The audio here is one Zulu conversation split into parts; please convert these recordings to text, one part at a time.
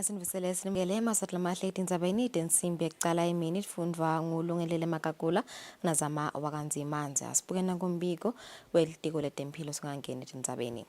Asinivusele sinimukele emaswati lamahle Tindzaba Emini insimbi yekucala emini ifundwa nguLungelele Makagula nazama wakanzimanzi asibukena kumbiko welitiko letempilo singangeni Tindzabeni.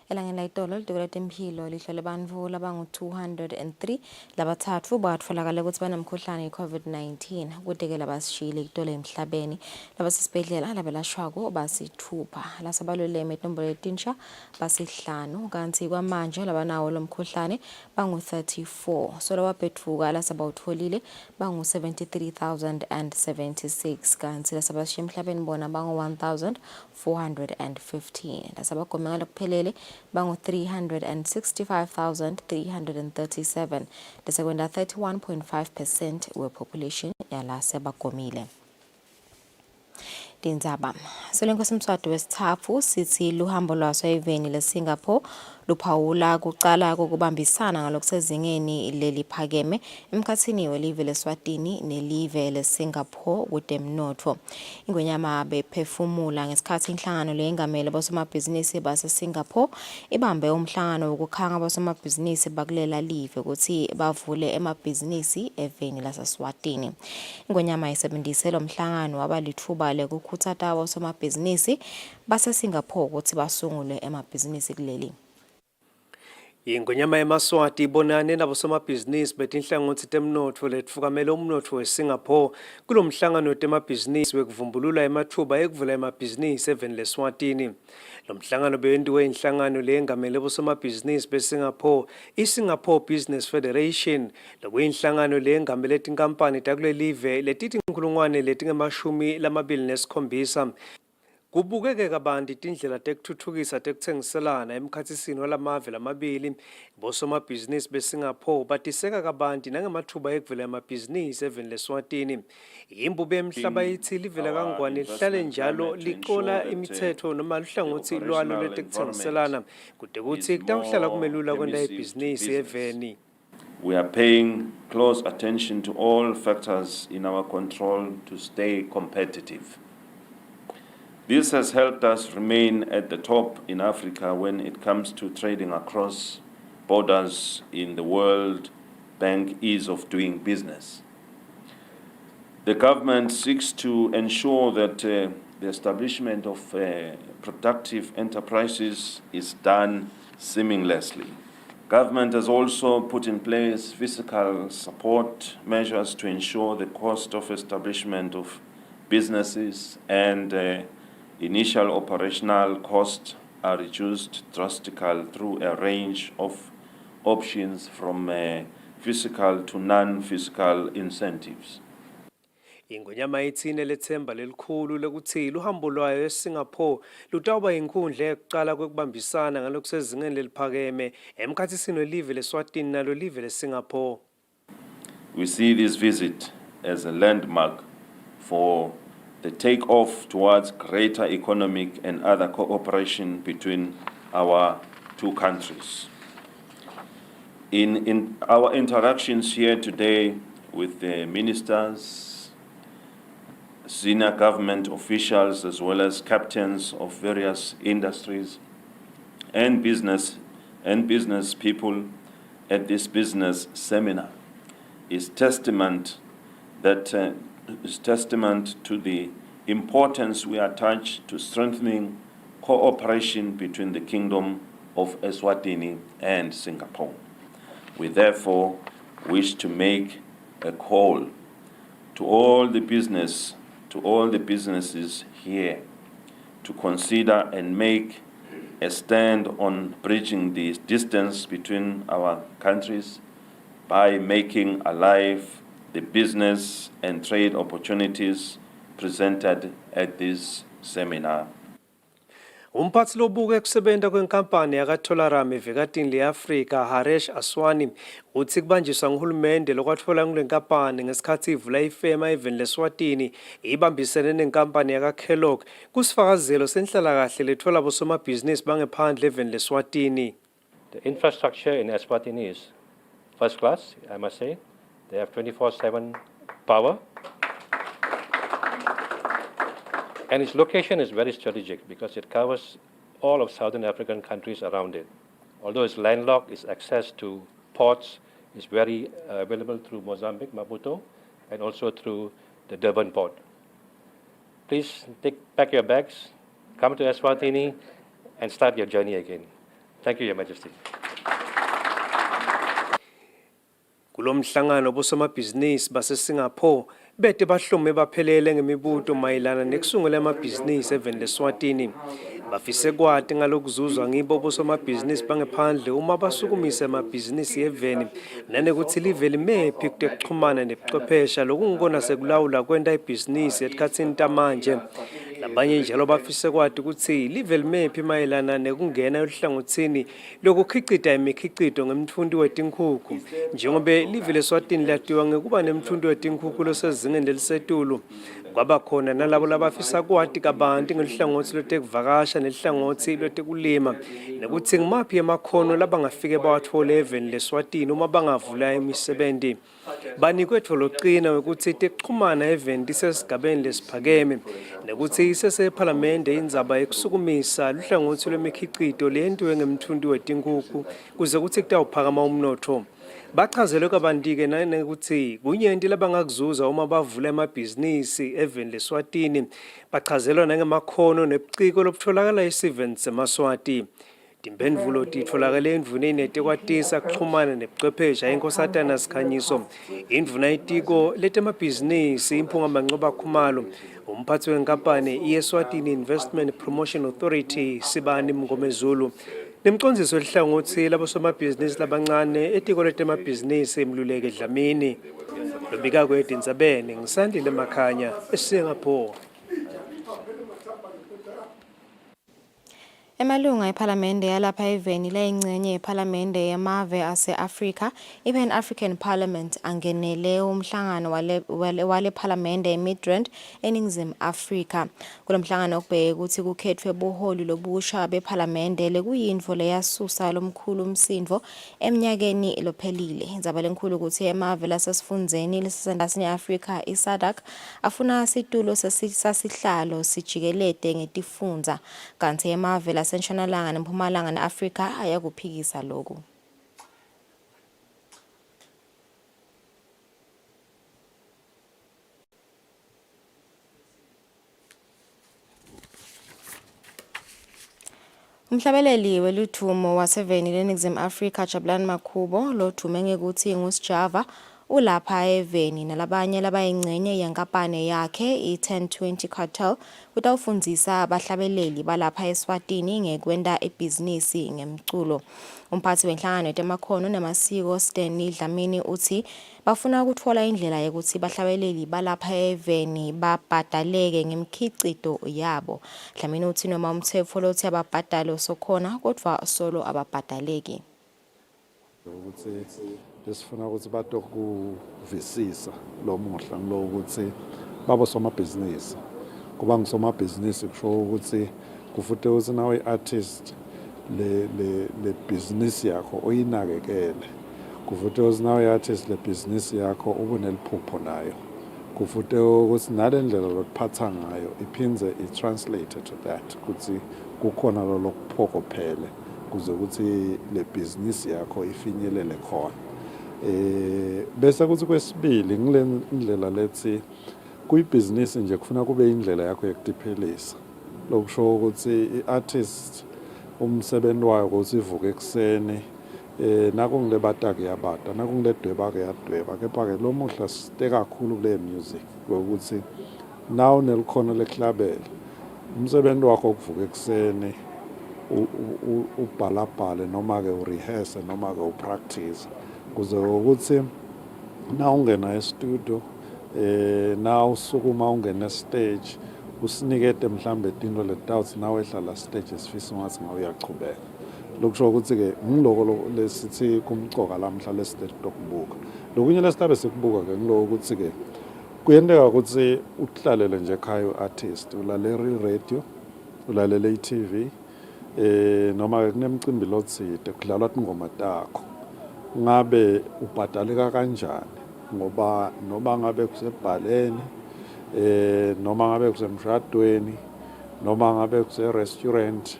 Elangeni layitolo litiko letempilo lihlole bantfu labangu-203 labatsatfu batfolakala ukuthi banemkhuhlane i-COVID-19 kute-ke labasishiyile itolo emhlabeni labasesibhedlela labelashwako basithupha lasabaluleme itombolo letinsha basihlanu kanti kwamanje labanawo lo mkhuhlane bangu-34 so labaphetfuka lasabawutfolile bangu-73,076 kanti lasabashiya emhlabeni bona bangu-1,415 lasabagome lokuphelele bangu-365,337 lesekwenda 31.5% wepopulation yalasebagomile. Tindzaba Solenkosi Mswati wesithathu sithi luhambo lwaseveni leSingapore luphawula kucala kokubambisana ngalokusezingeni leliphakeme emkhatsini welive leSwatini nelive leSingapore kutemnotfo. Ingwenyama bephefumula ngesikhathi inhlangano leyengamele bosomabhizinisi baseSingapore ibambe umhlangano wokukhanga bosomabhizinisi bakulela live ukuthi bavule emabhizinisi eveni laseSwatini. Ingwenyama isebenzise lo mhlangano wabalithuba lekukhuthaza abosomabhizinisi baseSingapore ukuthi basungule emabhizinisi kuleli. Ingonyama emaswati ibonane nabosomabhizinisi betinhlangothi temnotfo letfukamele umnotfo weSingapore kulomhlangano wetemabhizinisi wekuvumbulula emathuba ekuvula emabhizinisi eveni leSwatini. Lo mhlangano bewentiwe inhlangano leyengamele bosomabhizinisi beSingapore, iSingapore Business Federation, lokuyinhlangano leyengamele tinkampani takulelive letitinkulungwane letingemashumi kubukeke kabanti tindlela tekutfutfukisa tekutsengiselana emkhatsisini walamave lamabili. Bosomabhizinisi beSingapore batiseka kabanti nangemathuba ekuvela emabhizinisi eveni leSwatini. Imbube emhlaba yithi livela kangwane lihlale njalo licola imithetho noma luhlangothi lwalo letekutsengiselana kude kuthi kutawuhlala kumelula kwenta ibhizinisi eveni. We are paying close attention to all factors in our control to stay competitive. This has helped us remain at the top in Africa when it comes to trading across borders in the World Bank ease of doing business. The government seeks to ensure that the establishment of productive enterprises is done seamlessly. Government has also put in place fiscal support measures to ensure the cost of establishment of businesses and initial operational costs are reduced drastically through a range of options from fiscal to non-fiscal incentives. Ingonyama ithine lethemba lelikhulu lekuthi luhambo lwayo eSingapore lutawuba inkundla yekucala kwekubambisana ngalokusezingeni leliphakeme emkhatsisini welive leSwatini nalo live leSingapore. We see this visit as a landmark for the take-off towards greater economic and other cooperation between our two countries. In our interactions here today with the ministers, senior government officials, as well as captains of various industries and business people at this business seminar is testament to the importance we attach to strengthening cooperation between the Kingdom of Eswatini and Singapore. We therefore wish to make a call to all the businesses here to consider and make a stand on bridging the distance between our countries by making alive the business and trade opportunities presented at this seminar. Umphathi lobuke kusebenta kwenkampani yakatolaram evekatini le-Afrika Haresh Eswatini uthi kubanjiswa nguhulumende lokwatfola ngulenkampani ngesikhathi ivula ifema eveni leSwatini ibambisene nenkampani yakaKellogg kusifakazelo senhlalakahle letfola bosomabhizinisi bangephandle eveni leSwatini. The infrastructure in Eswatini is first class, I must say. They have 24/7 power. And its location is very strategic because it covers all of Southern African countries around it. Although it's landlocked, its access to ports is very available through Mozambique, Maputo, and also through the Durban port. Please pack your bags, come to Eswatini, and start your journey again. Thank you, Your Majesty. Kulomhlangano bosomabhizinisi base-Singapore bete bahlome baphelele ngemibuto mayelana nekusungula amabhizinisi eveni leSwatini. Bafise kwati ngalokuzuzwa ngibo bosomabhizinisi bangephandle uma basukumisa amabhizinisi eveni nanekuthi live limephi kuxhumana nebuchwephesha lokungikona sekulawula kwenta ibhizinisi esikhatsini tamanje. Labanye njalo bafise kwati ukuthi live limephi mayelana nekungena ehlangothini lokukhicita imikhicito ngemtfundi wetinkhukhu njengoba live leSwatini latiwa ngekuba nemtfundi wetinkhukhu losezingeni lelisetulu. Kwaba khona nalabo labafisa kwati kabanti ngelihlangothi lwetekuvakasha nelihlangothi lwetekulima nekuthi ngimaphi amakhono labangafike bawathole eveni leSwatini uma bangavula imisebenzi. Banikwe tholoqina ukuthi tekuxhumana eveni lisesigabeni lesiphakeme nekuthi isesephalamende indzaba yokusukumisa luhlangothi lwemikhicito leyentiwe ngemthundi wetinkhukhu kuze kuthi kutawuphakama umnotho. Bachazelwe kabanti-ke nanokuthi kunyenti labangakuzuza uma bavula amabhizinisi eveni leSwatini. Bachazelwa nangemakhono nebuciko lobutholakala esiveni seMaswati. Timphendvulo titfolakale endvuneni yetekwatisa kuxhumana nebuchwephesha enkosatana Sikhanyiso, indvuna yetiko letemabhizinisi imphungamancoba Khumalo, umphathi wenkampani iEswatini Investment Promotion Authority Sibani Mngomezulu, nemcondziso welihlangothi labosomabhizinisi labancane etiko letemabhizinisi Mluleke Dlamini. Lobikako Tindzaba Emini ngisandile Makhanya eSingapore. Emalunga ephalamende yalapha eveni layingcenye yephalamende yamave ase-Afrika, iPan-African Parliament angenele umhlangano wale phalamende eMadrid eNingizimu Afrika. Kulomhlangano kubheke ukuthi kukhethwe buholi lobusha bephalamende lekuyintfo leyasusa lomkhulu umsindvo eminyakeni lophelile. Indzaba lenkulu ukuthi emave lasesifundzeni lesisandasini Afrika iSADC afuna situlo sasihlalo sijikelete ngetifundza, kanti emave laseNtshonalanga neMpumalanga ne-Afrika ayakuphikisa lokhu. Umhlabeleli weluthumo waseveni leNingizimu Afrika Jabulani Makhubo lothume ngekuthi ngusijava ulapha eveni nalabanye labayingcenye yenkampani yakhe i-1020 Cartel utawufundzisa abahlabeleli balapha eSwatini ngekwenta ibhizinisi ngemculo. Umphathi wenhlangano yetemakhono namasiko Stanley Dlamini uthi bafuna ukutfola indlela yokuthi bahlabeleli balapha eveni babhadaleke ngemkhicito yabo. Dlamini uthi noma umtsetfo lothi ababhadale sokhona kodwa solo ababhadaleki. Lesifuna ukuthi batokuvisisa lo muhla ngilo ukuthi babosomabhizinisi kuba ngisomabhizinisi kusho ukuthi kufute ukuthi nawe i-artist le business yakho uyinakekele, kufute ukuthi nawe i-artist le business yakho ube neliphupho nayo, kufute ukuthi nale ndlela lokuphatha ngayo iphindze i-translate to that ukuthi kukhona lo lokuphokophele kuze ukuthi le business yakho ifinyelele khona. Bese kuthi kwesibili ngile ndlela lethi kuyibhizinisi nje kufuna kube indlela yakho yokutiphelisa lokusho ukuthi i-artist umsebenzi wayo ukuthi ivuke ekseni nakungile batake yabata nakungile dweba ke yadweba, kepha-ke lo muhla site kakhulu kule music ukuthi naw nelikhono leklabele umsebenzi wakho ukuvuka ekseni ubhalabhale noma-ke urehearse noma-ke upractice kuze ukuthi na ungena estudio na usukuma ungena stage usinikete mhlambe into letawuthi nawe ehlala stage esifisa ungathi ngawe uyachubeka. Lokusho ukuthi-ke ngiloko lesithi kumcoka lamhla lesite tokubuka. Lokunye lesitabe sikubuka ke ngiloko ukuthi-ke kuyenteka ukuthi uhlalele nje ekhaya u-artist ulalele i-radio ulalele i-TV noma-ke kunemicimbi lotsite kudlalwa tingoma takho. Ngabe ubhadaleka kanjani ngoba noma ngabe kusebhaleni noma ngabe kusemshadweni noma ngabe kuse-restaurant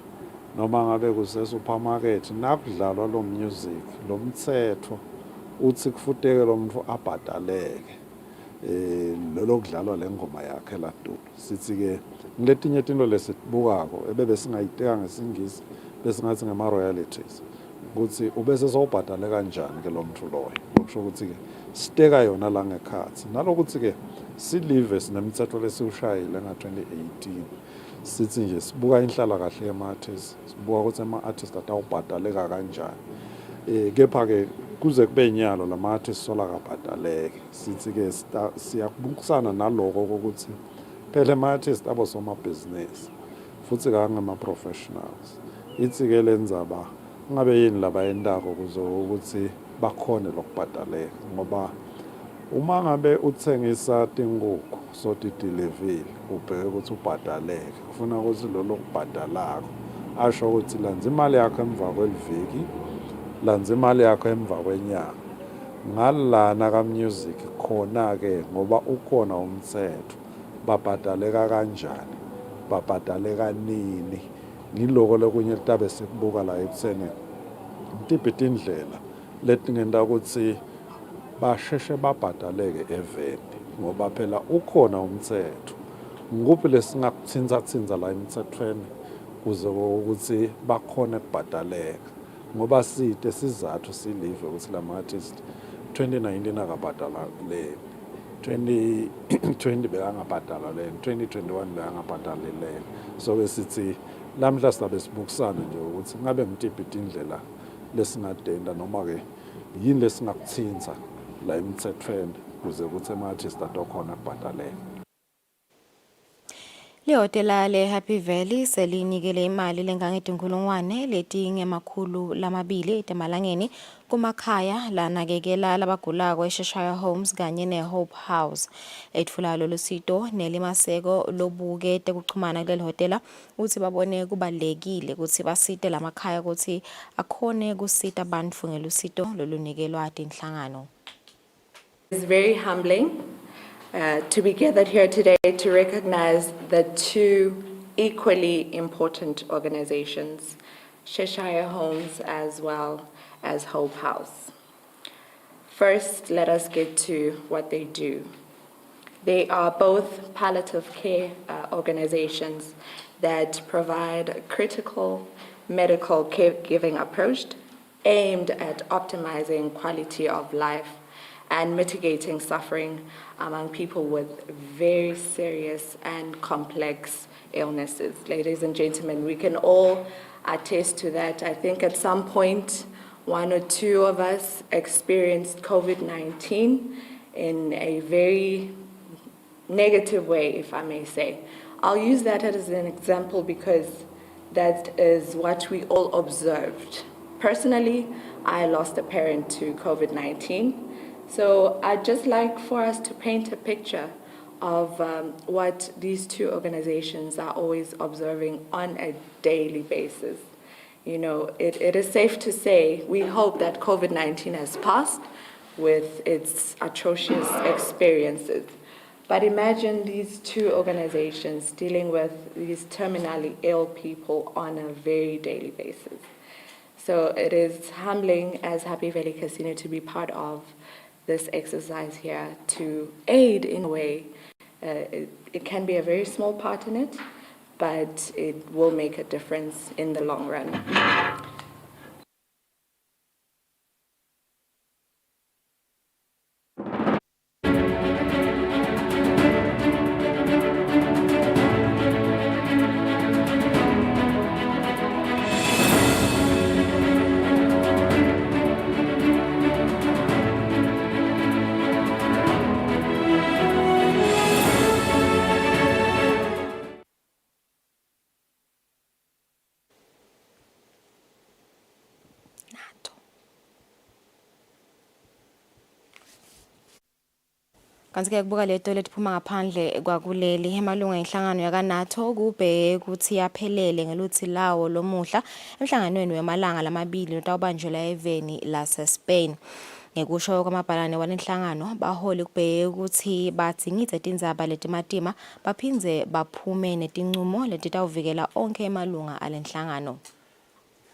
noma ngabe kuse-supermarket nakudlalwa lo music lo mthetho uthi kufuteke lo muntu abhadaleke lolo kudlalwa le ngoma yakhe ladulu. Sithi-ke ngiletinye izinto lesibukako ebebesingayiteka ngesingisi besingathi ngema-royalties ukuthi ubese sowubhadale kanjani ke lo muntu loyo. Okusho ukuthi-ke siteka yona la ngekhathi nalokuthi-ke silive sinemithetho lesiwushayile nga-2018 sithi nje sibuka inhlalakahle yama-artists, sibuka ukuthi ama-artists atawubhadaleka kanjani. Kepha-ke kuze kube nyalo lama-artists sola kabhadaleke. Sithi-ke siyakubukisana naloko kokuthi phela ama-artists abosomabhizinisi futhi kangama-professionals. Ithi-ke le ndzaba ngabe yini labayentako kuze ukuthi bakhone lokubhadaleka ngoba uma ngabe uthengisa tinkukhu so tidilivile ubheke ukuthi ubhadaleke kufuna ukuthi lolo kubhadalako asho ukuthi lanza imali yakho emva kweliviki, lanza imali yakho emva kwenyanga. Ngalana ka-music khona-ke ngoba ukhona umthetho babhadaleka kanjani, babhadaleka nini. Ngiloko lokunye litabe sikubuka la ekutheni ngitiphi tindlela letingenta ukuthi basheshe babhadaleke eveni ngoba phela ukhona umthetho. Ngikuphi lesingakuthinza la emthethweni kuze ukuthi bakhone kubhadaleka ngoba side sizathu silive ukuthi lama-artist 2019 akabhadaleki, 2020 bekangabhadaleki, 2021 bekangabhadaleki. So besithi lamhla sizabe sibukisana nje ukuthi ngabe ngitiphi tindlela lesingadenda noma-ke yini lesingakuthinza la emthethweni kuze ukuthi ama-artist atokhona kubhadaleka. Lihhotela le-Happy Valley selinikele imali lengange-200 200 emalangeni kumakhaya lanakekela labagulako eSheshire Homes kanye ne-Hope House. Etfula lolu sito nelimaseko lobukete kuchumana kuleli hotela ukuthi babone kubalekile ukuthi basite lamakhaya ukuthi akhone kusita bantfu ngelusito lolunikelwa tinhlangano. It's very humbling to be gathered here today to recognize the two equally important organizations, Cheshire Homes as well as Hope House. First, let us get to what they do. They are both palliative care organizations that provide a critical medical caregiving approach aimed at optimizing quality of life and mitigating suffering among people with very serious and complex illnesses. Ladies and gentlemen, we can all attest to that. I think at some point, one or two of us experienced COVID-19 in a very negative way, if I may say. I'll use that as an example because that is what we all observed. Personally, I lost a parent to COVID-19. So I'd just like for us to paint a picture of what these two organizations are always observing on a daily basis. You know, it is safe to say we hope that COVID-19 has passed with its atrocious experiences. But imagine these two organizations dealing with these terminally ill people on a very daily basis. So it is humbling as Happy Valley Casino to be part of this exercise here to aid in a way. It can be a very small part in it, but it will make a difference in the long run. NATO. Kanti-ke kubuka leto letiphuma ngaphandle kwakuleli emalunga enhlangano yaka-NATO kubheke ukuthi yaphelele ngeluthi lawo lomuhla emhlanganweni wemalanga lamabili notawubanjelwa eveni lase-Spain. Ngekusho kwamabhalane walenhlangano baholi kubheke ukuthi badzingidze tindzaba letimatima baphindze baphume netincumo letitawuvikela onke emalunga alenhlangano.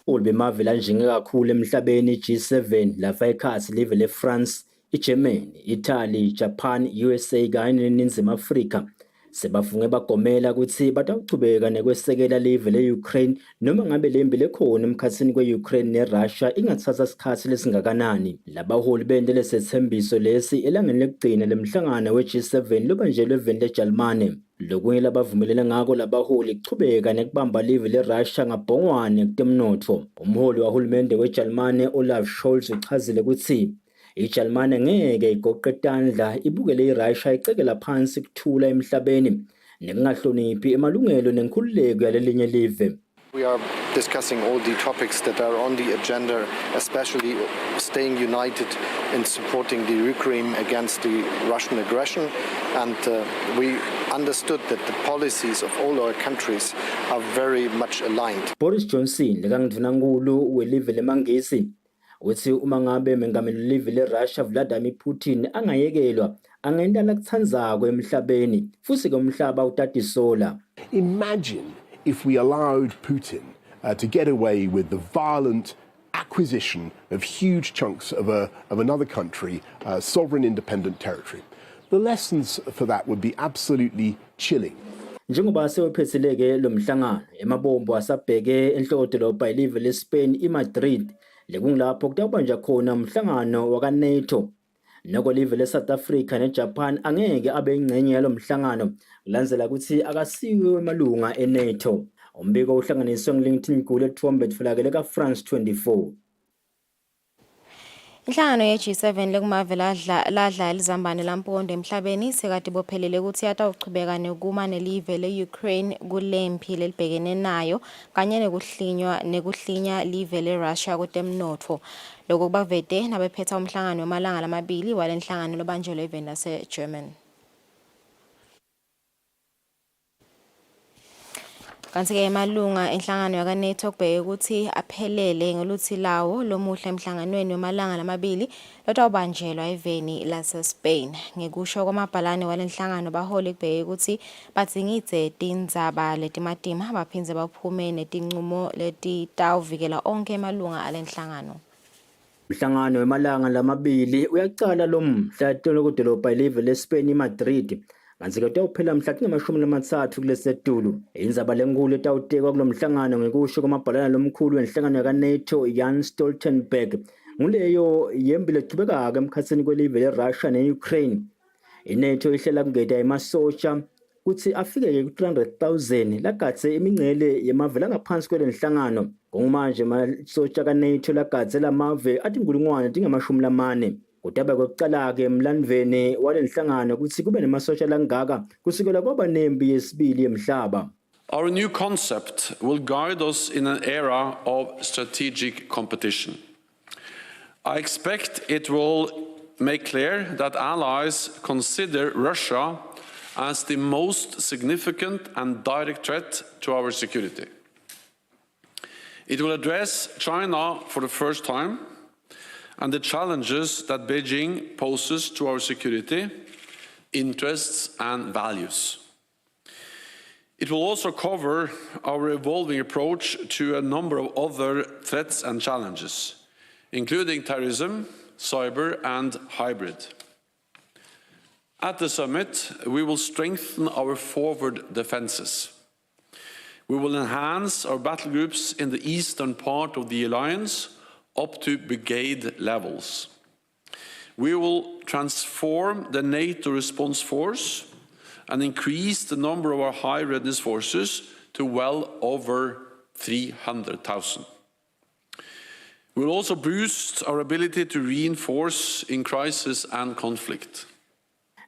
abaholi bemave lanjinge kakhulu emhlabeni G7 lafa ekhasi live leFrance, iGermany, Italy, Japan, USA kanye neNingizimu Afrika sebafunge bagomela ukuthi batawuchubeka nekwesekela live leUkraine noma ngabe lempi lekhona emkhatsini kweUkraine neRussia ingathatha isikhathi lesingakanani. Labaholi bendele sethembiso lesi elangeni lekugcina lemhlangano weG7 lobanjelwe eveni leJalimane. Lokunye labavumelene ngako labaholi kuchubeka nekubamba live leRussia ngabhongwane kutemnotho. Umholi wahulumende weJalimane Olaf Scholz uchazile ukuthi iJalimane ngeke igoqe tandla ibukele iRussia icekela phansi kuthula emhlabeni nekungahloniphi emalungelo nenkhululeko yalelinye live. We are discussing all the topics that are on the agenda, especially staying united in supporting the Ukraine against the Russian aggression. And we understood that the policies of all our countries are very much aligned. Boris Johnson, lekangdvunankulu welive lemangisi, uthi uma ngabe mengameli live leRussia Vladimir Putin angayekelwa angenda lakutsandzako emhlabeni futhi komhlaba utatisola. Imagine if we allowed Putin to get away with the violent acquisition of huge chunks of another country, sovereign independent territory. The lessons for that would be absolutely chilling. Njengoba sewephetheleke lo mhlangano emabombo asabheke enhlokodolobha ilive leSpain iMadrid lekungilapho kutawubanja khona umhlangano waka NATO. Noko live leSouth Africa neJapan angeke abe ingcenye yalo mhlangano kulandzela ukuthi akasiwe emalunga eNATO. Umbiko uhlanganiswe nguLinkedIn Gule ethombe etfolakele kaFrance 24. Inhlangano ye-G7 lekumave ladla elizambane lampondo emhlabeni sekade bophelele ukuthi atawuchubeka nekuma nelive le-Ukraine kulempi lelibhekene nayo kanye nekuhlinya live le-Russia kutemnotfo. Lokho bavete nabephetha umhlangano wamalanga lamabili walenhlangano lobanjelwe eveni lase-German. Kanti-ke emalunga enhlangano yaka-NATO kubheke ukuthi aphelele ngoluthi lawo lomuhle emhlanganweni wamalanga lamabili lotawubanjelwa eveni lase-Spain. Ngekusho kwamabhalane walenhlangano baholi kubheke ukuthi badzingidze tindzaba letimatima baphindze baphume netincumo letitawuvikela onke emalunga alenhlangano. Umhlangano wamalanga lamabili uyaqala lo mhla kudolobha ilive leSpain iMadrid. Kanti ke utawuphela mhla tingamashumi kulesetulu. Indzaba lenkulu etawutekwa kulo mhlangano ngekusho kwamabhalane lomkhulu wenhlangano yaka-NATO Jens Stoltenberg nguleyo yembi lechubekako emkhatsini kwelive leRussia ne-Ukraine. INATO ihlela kungeta emasosha kuthi afike ku-300,000 lagadze imingcele yemave langaphansi kwelenhlangano. Ngomanje amasosha ka-NATO lagadze lamave atinkulungwane tingamashumi. Kutaba kokuqala-ke emlandweni walenhlangano ukuthi kube nemasosha langaka kusukela kwaba nempi yesibili yemhlaba. Our new concept will guide us in an era of strategic competition. I expect it will make clear that allies consider Russia as the most significant and direct threat to our security. It will address China for the first time and the challenges that Beijing poses to our security, interests and values. It will also cover our evolving approach to a number of other threats and challenges, including terrorism, cyber and hybrid. At the summit, we will strengthen our forward defenses. We will enhance our battle groups in the eastern part of the alliance up to brigade levels. We will transform the NATO response force and increase the number of our high readiness forces to well over 300,000. We will also boost our ability to reinforce in crisis and conflict.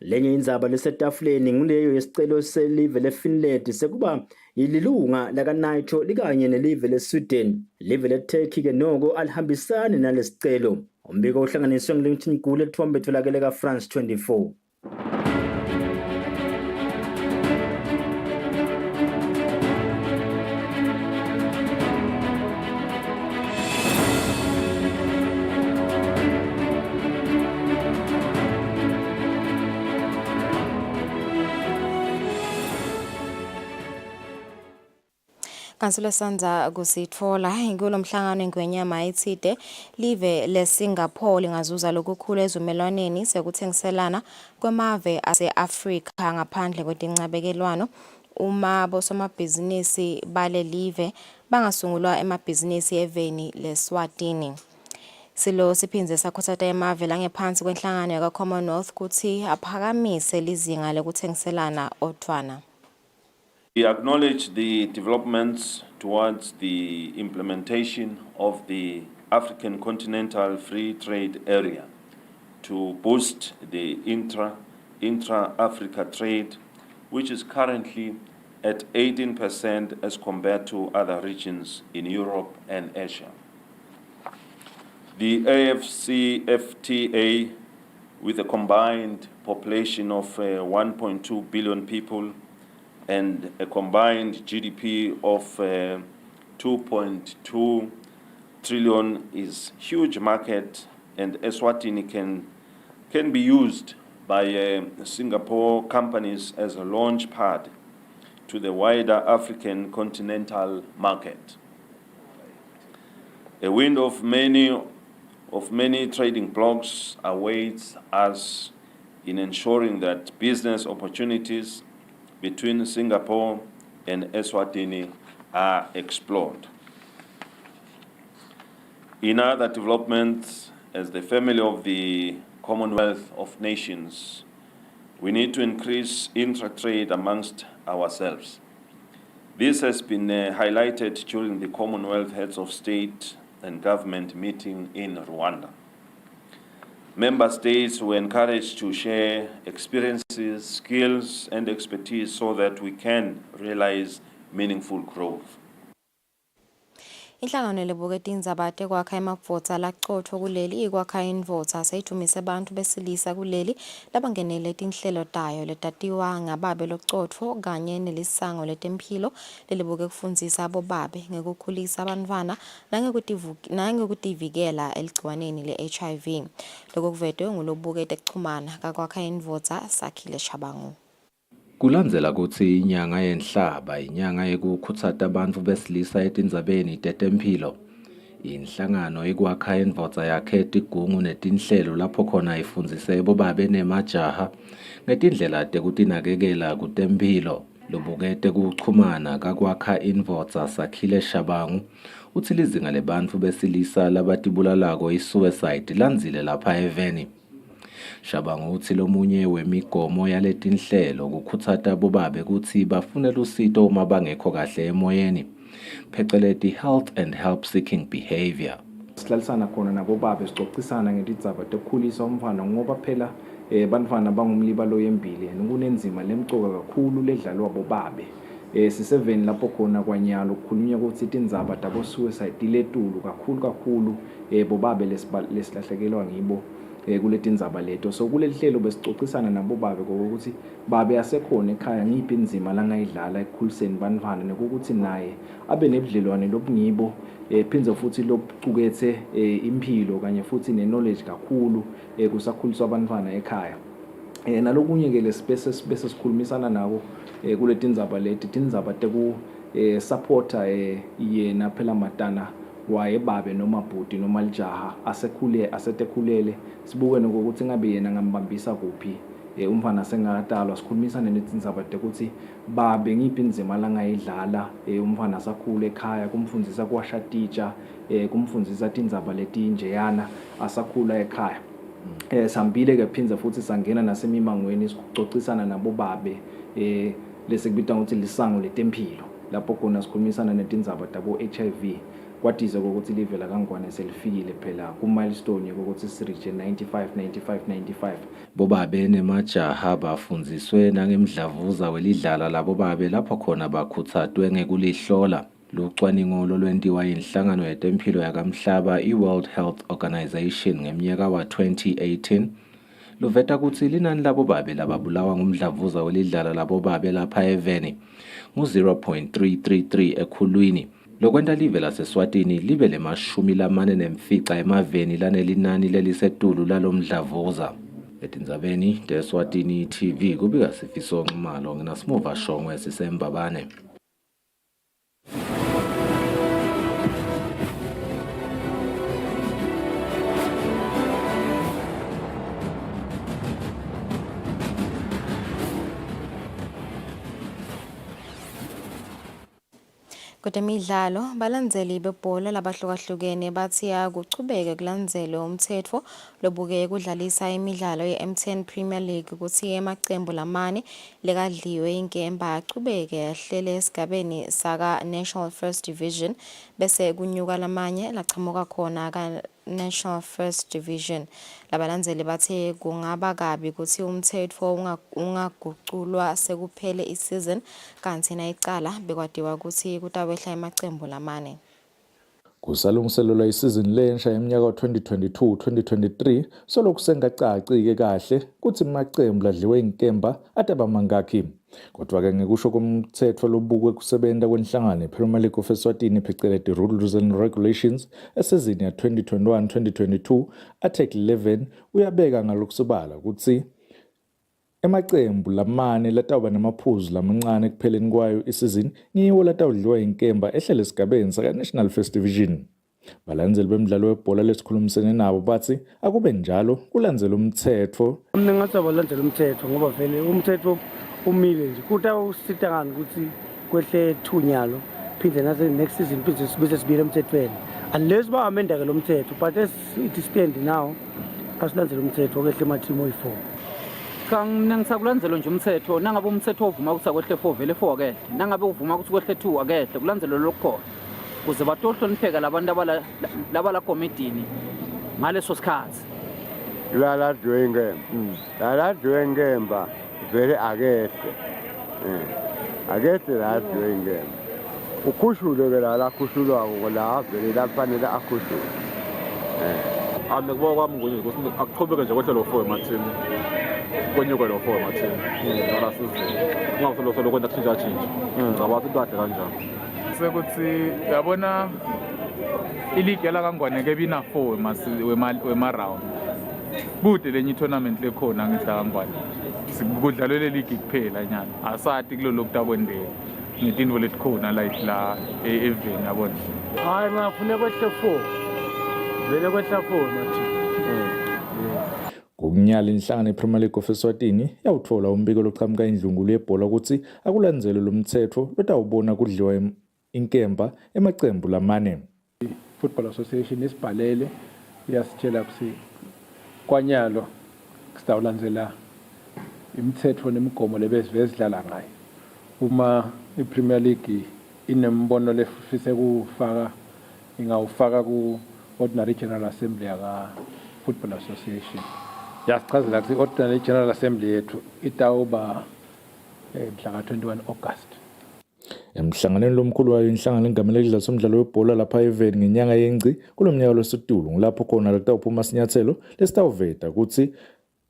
Lenye indzaba lesetafuleni nguleyo yesicelo selive leFinland sekuba yililunga laka-NATO likanye nelive leSweden. Live leTurkey ke noko alihambisani nalesicelo. Umbiko uhlanganiswe nguLinkedIn Gule ethombe etfolakele kaFrance 24. Kanti lesandza kusitfola kulo mhlangano engwenyama etside live leSingapore lingazuza lokukhulu ezimelwaneni sekuthengiselana kwemave ase-Afrika ngaphandle kwetincabekelwano uma bosomabhizinisi bale live bangasungulwa emabhizinisi eveni leSwatini. Silo siphinze sakhuthata emave langephansi kwenhlangano yaka-Commonwealth kuthi aphakamise lizinga lekuthengiselana odvwana. We acknowledge the developments towards the implementation of the African Continental Free Trade Area to boost the intra-Africa trade, which is currently at 18% as compared to other regions in Europe and Asia. The AFCFTA, with a combined population of 1.2 billion people and a combined GDP of 2.2 trillion, is huge market, and Eswatini can be used by Singapore companies as a launch pad to the wider African continental market. A wind of many trading blocs awaits us in ensuring that business opportunities between Singapore and Eswatini are explored. In other developments, as the family of the Commonwealth of Nations, we need to increase intra-trade amongst ourselves. This has been highlighted during the Commonwealth Heads of State and Government meeting in Rwanda. Member states were encouraged to share experiences, skills, and expertise so that we can realize meaningful growth. Inhlangano lebuke tindzaba tekwakha emavotsa lacotfwa kuleli ikwakha indvodza seyithumise abantu besilisa kuleli labangenele tinhlelo tayo letatiwa ngababe locotfo kanye nelisango letemphilo lelibuke kufundzisa abobabe ngekukhulisa abantfwana nangekutivikela eligciwaneni le-HIV. Lokho kuvetwe ngulobuke tekuchumana kakwakha indvodza Sakhile Shabangu. Kulandzela kutsi inyanga yenhlaba inyanga yekukhutsata abantu besilisa etindzabeni tetemphilo. Inhlangano ikwakha indvodza yakhe tigungu netinhlelo lapho khona ifundzise bobabe nemajaha ngetindlela tekutinakekela kutemphilo. Lobukete kuchumana kakwakha indvodza Sakhile Shabangu utsi lizinga lebantfu besilisa labatibulalako i-suicide landzile lapha eveni. Shabangu utsi lomunye wemigomo yaletinhlelo kukhutsata bobabe kutsi bafune lusito uma bangekho kahle emoyeni, pheceleti health and help seeking behavior. Sihlalisana khona nabobabe sicocisana ngetindzaba tekukhulisa umntfwana ngoba phela bantfwana bangumlibalo yembili kunenzima lemcoka kakhulu ledlalwa bobabe. Siseveni lapho khona kwanyalo kukhulunywa ukuthi tindzaba tabo suicide letulu kakhulu bobabe lesilahlekelwa ngibo kuletindzaba leto. So kulelihlelo besicocisana nabobabe ukuthi babe asekhona ekhaya ngiphi indzima langayidlala ekukhuliseni bantfwana nekukuthi naye abe nebudlelwane lobungibo phindze futhi lobucukethe impilo kanye futhi knowledge kakhulu kusakhuliswa abantwana ekhaya. Nalokunye ke lesibese sikhulumisana nabo kuletindzaba leti tindzaba teku supporta yena phela matana waye babe noma bhuti noma lijaha asetekhulele sibuke nokuthi ngabe yena ngambambisa kuphi umfana sengatalwa sikhulumisana netindzaba tekuthi babe ngiphi indzima langayidlala umfana asakhule ekhaya kumfundzisa kuwasha titsha kumfundzisa tindzaba letinjeyana asakhula ekhaya. Sambile ke phindza futhi sangena nasemimangweni sikucocisana nabobabe lesikubita ukuthi lisango letemphilo lapho khona sikhulumisana netindzaba tabo HIV kwatize ukuthi live la kangwane selifikile phela ku milestone ukuthi sireach 95. Bobabe nemajaha bafundziswe nangemdlavuza welidlala labo babe lapho khona bakhutsatwe ngekulihlola. Lucwaningo lolwentiwa yinhlangano yetemphilo yakamhlaba i-World Health Organization ngeminyaka wa 2018 luveta kutsi linani labo babe lababulawa ngumdlavuza welidlala labo babe lapha eveni ngu-0.333 ekhulwini. Lokwenta live laseSwatini libe le-40 emaveni lanelinani lelisetulu lalomdlavuza. Etindzabeni teSwatini TV kubika Sifiso Nxumalo ngina Smuva Shongwe sisembabane. Kwezemidlalo, balandzeli bebhola labahlukahlukene bathi akuchubeke kulandzelwe umtsetfo lobuke kudlalisa imidlalo ye-M10 Premier League kutsi emacembu lamane lekadliwe inkemba achubeke ahlele esigabeni saka National First Division bese kunyuka lamanye lachamuka khona ka National First Division. Labalandzeli bathe kungaba kabi kutsi umtsetfo ungaguculwa sekuphele isizini kanti nayicala bekwadiwa kutsi kutawehla emacembu lamane. Kusalungiselelwa isizini lensha yeminyaka 2022-2023 solokhu sengacaci-ke kahle kuthi amacembu ladliwe inkemba ataba mangakhi. Kodwa-ke ngekusho komthetho lobukwe kusebenta kwenhlangano ye-Premier League of Eswatini phecelezi Rules and Regulations esizini ya 2021-2022 Article 11 uyabeka ngalokusobala ukuthi emacembu lamane latawuba namaphuzu lamancane ekupheleni kwayo isizini ngiwo latawudliwa inkemba ehlele esigabeni saka National First Division. Balandzeli bemidlalo webhola lesikhulumisene nabo bathi akube njalo kulandzela umthetho. Mina ngathi abalandela umthetho ngoba vele umthetho umile nje kutawusita ngani ukuthi kwehle thunyalo phinde nase next season phinde sibe sibile emthethweni unless bahamenda ke lo mthetho, but as it stand now asilandzela umthetho kwehle emateam oyi4. Mina ngisakulandzela nje umthetho nangabe umthetho ovuma ukuthi akwehle 4 vele 4 akehle nangabe uvuma ukuthi kwehle 2 akehle kulandzela lokho kuze batohlonipheka labantu labala committeeni ngaleso sikhathi la dliwe inkemba vele akehle la dliwe inkemba ukhushule ke la khushulwako la vele lafanele akhushule Angikuba kwami kunye ukuthi akuqhubeke nje kwehle lo 4 emathini kwenyuke lo 4 emathini ngala sizini ungakusolo kwenda kushintsha ngicabanga ukuthi kahle kanjalo sekuthi yabona iligi yalakangwane ke bina 4 wema-round bude lenye tournament lekhona ngihlakangwane sikudlalwe le league kuphela nyana asati kulolo kutakwendeka ngetinto letikhona like la event yabona hayi ngafuna kwehle 4 vele kwehle 4 mathi Ngokunyala inhlangano ye-Premier League of Eswatini yawuthola umbiko lochamuka indlungulo yebhola ukuthi akulandzele lo mthetho lotawubona kudliwa inkemba emacembu lamane. Football Association isibhalele iyasitshela ukuthi kwanyalo sitawulandzela imithetho nemigomo lebesidlala ngayo. Uma iPremier League inembono lefise kufaka ingawufaka ku Ordinary General Assembly yaka Football Association. Yasichazela ukuthi Ordinary General Assembly yethu itawuba mhla ka 21 August. Emhlanganweni lomkhulu wayo inhlangano engamele idlala somdlalo webhola lapha eVeni ngenyanga yengci kulomnyaka lositulo ngilapho khona latawuphuma sinyathelo lesitawuveta ukuthi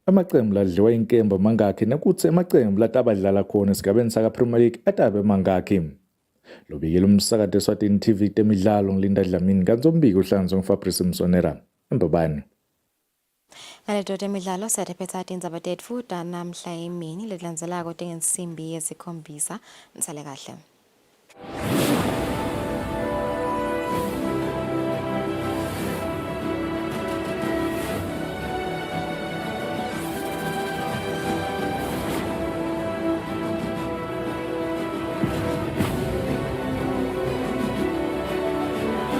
amacembu ladliwa inkemba mangakhi nakuthi amacembu latabadlala khona esigabeni saka Premier League atabe mangakhi. Lobikela umsakazo eSwatini TV temidlalo ngilinda Dlamini kanzombiko uhlanzo ngiFabrice Msonera embabani. Ngaleto temidlalo satephetha Tindzaba futhi namhla emini ledlandzelako tengensimbi yesikhombisa nisale kahle.